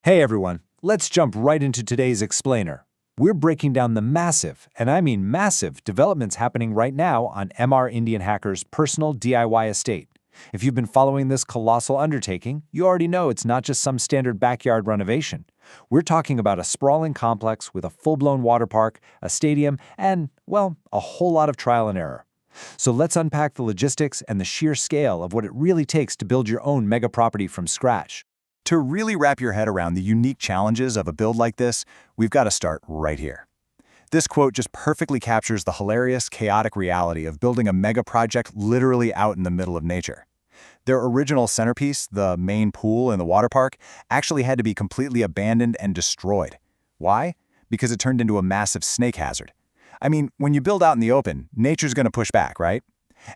Hey everyone, let's jump right into today's explainer. We're breaking down the massive, and I mean massive, developments happening right now on MR Indian Hacker's personal DIY estate. If you've been following this colossal undertaking, you already know it's not just some standard backyard renovation. We're talking about a sprawling complex with a full-blown water park, a stadium, and, well, a whole lot of trial and error. So let's unpack the logistics and the sheer scale of what it really takes to build your own mega property from scratch. To really wrap your head around the unique challenges of a build like this, we've got to start right here. This quote just perfectly captures the hilarious, chaotic reality of building a mega project literally out in the middle of nature. Their original centerpiece, the main pool in the water park, actually had to be completely abandoned and destroyed. Why? Because it turned into a massive snake hazard. I mean, when you build out in the open, nature's going to push back, right?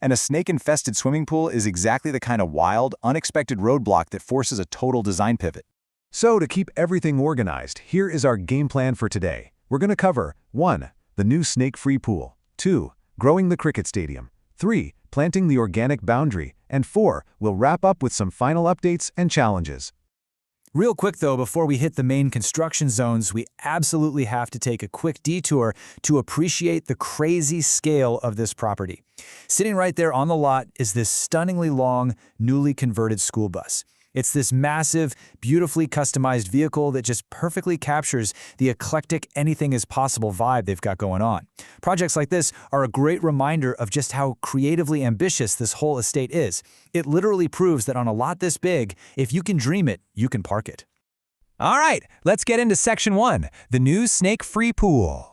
And a snake-infested swimming pool is exactly the kind of wild, unexpected roadblock that forces a total design pivot. So to keep everything organized, here is our game plan for today. We're going to cover 1. The new snake-free pool, 2. Growing the cricket stadium, 3. Planting the organic boundary, and 4. We'll wrap up with some final updates and challenges. Real quick though, before we hit the main construction zones, we absolutely have to take a quick detour to appreciate the crazy scale of this property. Sitting right there on the lot is this stunningly long, newly converted school bus. It's this massive, beautifully customized vehicle that just perfectly captures the eclectic anything-is-possible vibe they've got going on. Projects like this are a great reminder of just how creatively ambitious this whole estate is. It literally proves that on a lot this big, if you can dream it, you can park it. All right, let's get into Section 1, the new snake-free pool.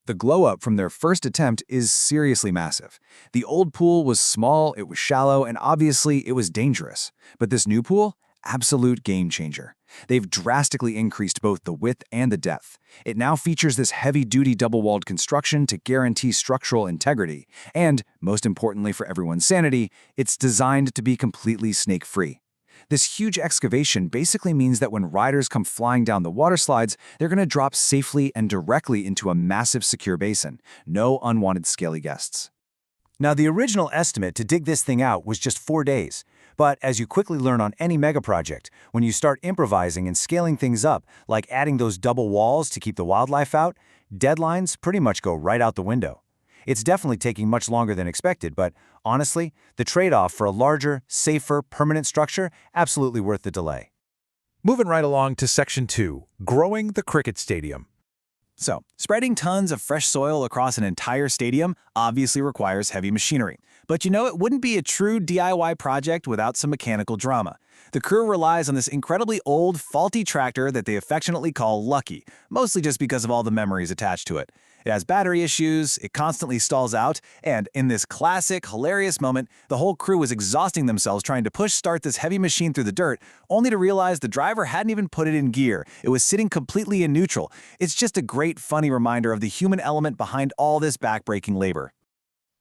The glow-up from their first attempt is seriously massive. The old pool was small, it was shallow, and obviously it was dangerous. But this new pool? Absolute game changer. They've drastically increased both the width and the depth. It now features this heavy-duty double-walled construction to guarantee structural integrity. And, most importantly for everyone's sanity, it's designed to be completely snake-free. This huge excavation basically means that when riders come flying down the water slides, they're going to drop safely and directly into a massive secure basin. No unwanted scaly guests. Now, the original estimate to dig this thing out was just 4 days. But as you quickly learn on any mega project, when you start improvising and scaling things up, like adding those double walls to keep the wildlife out, deadlines pretty much go right out the window. It's definitely taking much longer than expected, but honestly, the trade-off for a larger, safer, permanent structure, absolutely worth the delay. Moving right along to Section 2, growing the cricket stadium. So, spreading tons of fresh soil across an entire stadium obviously requires heavy machinery. But you know, it wouldn't be a true DIY project without some mechanical drama. The crew relies on this incredibly old, faulty tractor that they affectionately call Lucky, mostly just because of all the memories attached to it. It has battery issues, it constantly stalls out, and in this classic, hilarious moment, the whole crew was exhausting themselves trying to push-start this heavy machine through the dirt, only to realize the driver hadn't even put it in gear. It was sitting completely in neutral. It's just a great, funny reminder of the human element behind all this backbreaking labor.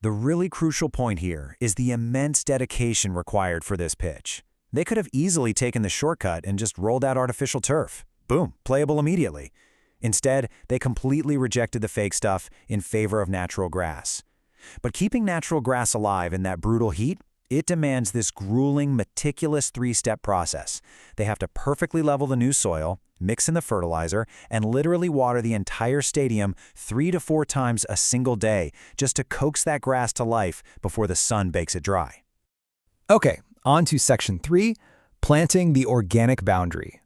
The really crucial point here is the immense dedication required for this pitch. They could have easily taken the shortcut and just rolled out artificial turf. Boom, playable immediately. Instead, they completely rejected the fake stuff in favor of natural grass. But keeping natural grass alive in that brutal heat, it demands this grueling, meticulous 3-step process. They have to perfectly level the new soil, mix in the fertilizer, and literally water the entire stadium 3 to 4 times a single day just to coax that grass to life before the sun bakes it dry. Okay, on to Section 3, planting the organic boundary.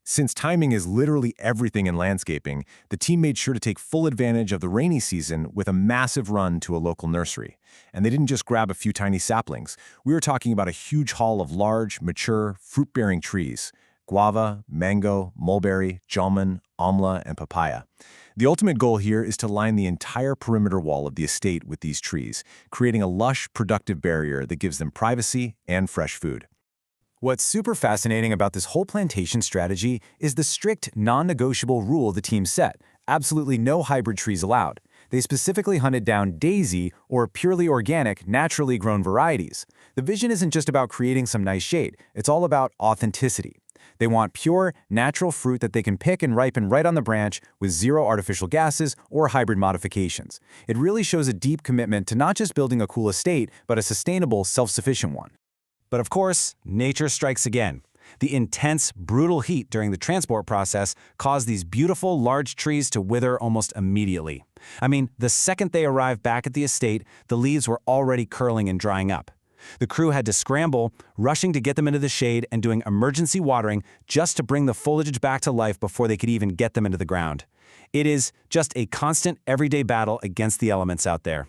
Since timing is literally everything in landscaping, the team made sure to take full advantage of the rainy season with a massive run to a local nursery. And they didn't just grab a few tiny saplings. We were talking about a huge haul of large, mature, fruit-bearing trees: guava, mango, mulberry, jalmun, amla, and papaya. The ultimate goal here is to line the entire perimeter wall of the estate with these trees, creating a lush, productive barrier that gives them privacy and fresh food. What's super fascinating about this whole plantation strategy is the strict, non-negotiable rule the team set: absolutely no hybrid trees allowed. They specifically hunted down daisy or purely organic, naturally grown varieties. The vision isn't just about creating some nice shade, it's all about authenticity. They want pure, natural fruit that they can pick and ripen right on the branch with zero artificial gases or hybrid modifications. It really shows a deep commitment to not just building a cool estate, but a sustainable, self-sufficient one. But of course, nature strikes again. The intense, brutal heat during the transport process caused these beautiful, large trees to wither almost immediately. I mean, the second they arrived back at the estate, the leaves were already curling and drying up. The crew had to scramble, rushing to get them into the shade and doing emergency watering just to bring the foliage back to life before they could even get them into the ground. It is just a constant, everyday battle against the elements out there.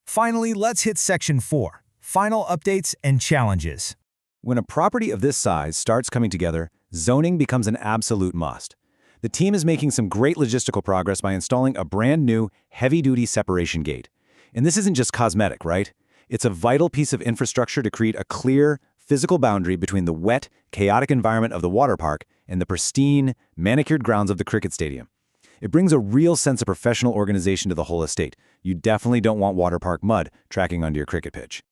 Finally, let's hit Section 4, Final Updates and Challenges. When a property of this size starts coming together, zoning becomes an absolute must. The team is making some great logistical progress by installing a brand new, heavy-duty separation gate. And this isn't just cosmetic, right? It's a vital piece of infrastructure to create a clear, physical boundary between the wet, chaotic environment of the water park and the pristine, manicured grounds of the cricket stadium. It brings a real sense of professional organization to the whole estate. You definitely don't want water park mud tracking onto your cricket pitch.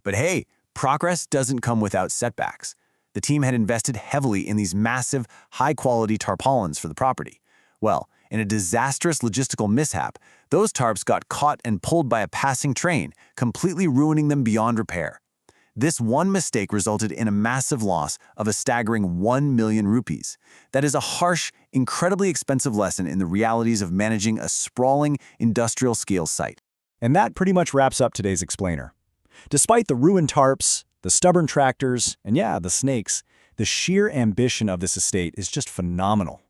But hey, progress doesn't come without setbacks. The team had invested heavily in these massive, high-quality tarpaulins for the property. Well, in a disastrous logistical mishap, those tarps got caught and pulled by a passing train, completely ruining them beyond repair. This one mistake resulted in a massive loss of a staggering 1 million rupees. That is a harsh, incredibly expensive lesson in the realities of managing a sprawling, industrial-scale site. And that pretty much wraps up today's explainer. Despite the ruined tarps, the stubborn tractors, and yeah, the snakes, the sheer ambition of this estate is just phenomenal.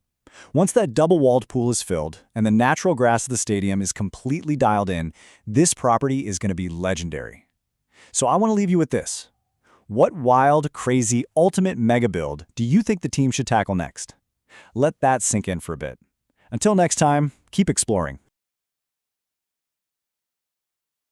Once that double-walled pool is filled and the natural grass of the stadium is completely dialed in, this property is going to be legendary. So I want to leave you with this. What wild, crazy, ultimate mega build do you think the team should tackle next? Let that sink in for a bit. Until next time, keep exploring.